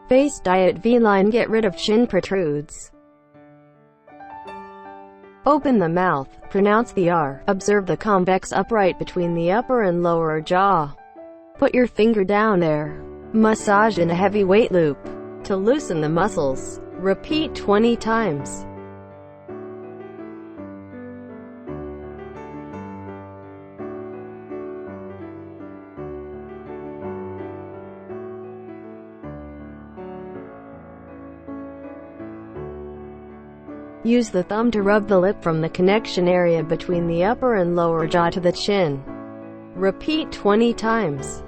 Face diet V-line. Get rid of chin protrudes. Open the mouth, pronounce the R, observe the convex upright between the upper and lower jaw. Put your finger down there. Massage in a heavy weight loop to loosen the muscles. Repeat 20 times. Use the thumb to rub the lip from the connection area between the upper and lower jaw to the chin. Repeat 20 times.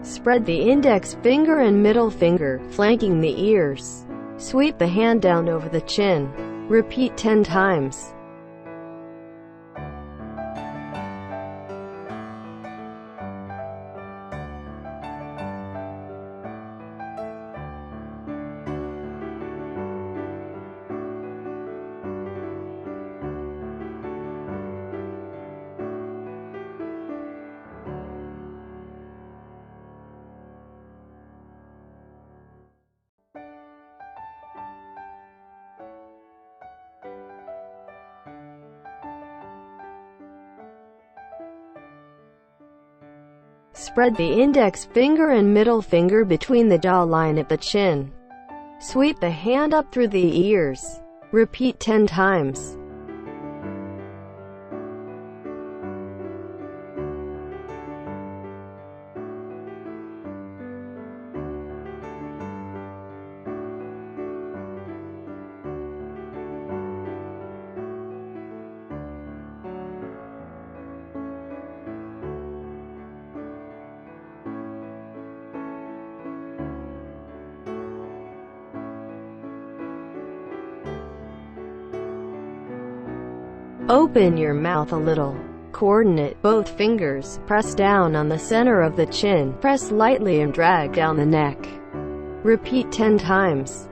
Spread the index finger and middle finger, flanking the ears. Sweep the hand down over the chin. Repeat 10 times. Spread the index finger and middle finger between the jawline at the chin. Sweep the hand up through the ears. Repeat 10 times. Open your mouth a little. Coordinate both fingers. Press down on the center of the chin. Press lightly and drag down the neck. Repeat 10 times.